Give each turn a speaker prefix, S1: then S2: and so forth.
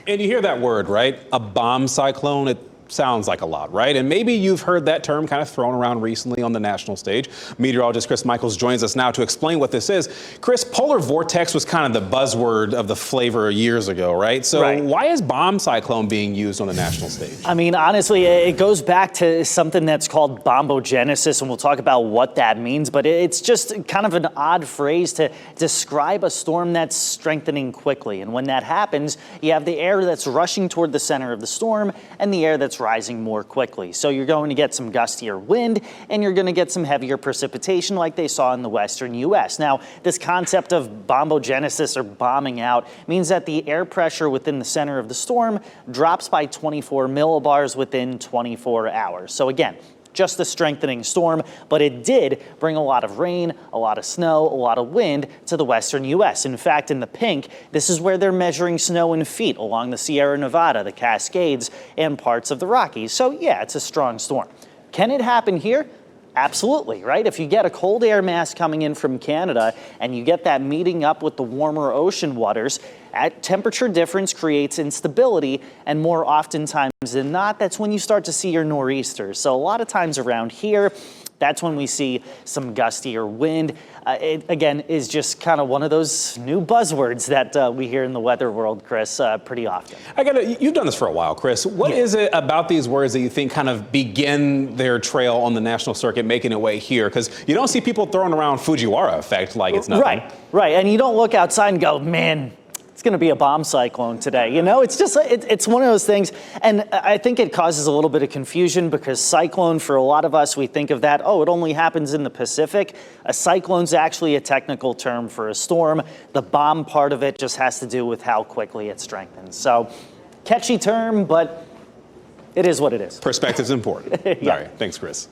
S1: And you hear that word, right? A bomb cyclone. It sounds like a lot, right? And maybe you've heard that term kind of thrown around recently on the national stage. Meteorologist Chris Michaels joins us now to explain what this is. Chris, polar vortex was kind of the buzzword of the flavor years ago, right? So why is bomb cyclone being used on the national stage?
S2: I mean, honestly, it goes back to something that's called bombogenesis, and we'll talk about what that means, but it's just kind of an odd phrase to describe a storm that's strengthening quickly. And when that happens, you have the air that's rushing toward the center of the storm and the air that's rising more quickly. So you're going to get some gustier wind and you're going to get some heavier precipitation like they saw in the western U.S. Now, this concept of bombogenesis or bombing out means that the air pressure within the center of the storm drops by 24 millibars within 24 hours. So again, just a strengthening storm, but it did bring a lot of rain, a lot of snow, a lot of wind to the western U.S. In fact, in the pink, this is where they're measuring snow in feet along the Sierra Nevada, the Cascades, and parts of the Rockies. So yeah, it's a strong storm. Can it happen here? Absolutely, right? If you get a cold air mass coming in from Canada and you get that meeting up with the warmer ocean waters, temperature difference creates instability, and more oftentimes than not, that's when you start to see your nor'easters. So a lot of times around here, that's when we see some gustier wind. It, again, is just kind of one of those new buzzwords that we hear in the weather world, Chris, pretty often.
S1: You've done this for a while, Chris. What is it about these words that you think kind of begin their trail on the national circuit, making it way here? Because you don't see people throwing around Fujiwara effect like it's nothing.
S2: Right. And you don't look outside and go, man, it's going to be a bomb cyclone today. You know, it's just, it's one of those things. And I think it causes a little bit of confusion because cyclone, for a lot of us, we think of that, oh, it only happens in the Pacific. A cyclone's actually a technical term for a storm. The bomb part of it just has to do with how quickly it strengthens. So catchy term, but it is what it is.
S1: Perspective's important.
S2: Yeah.
S1: All right. Thanks, Chris.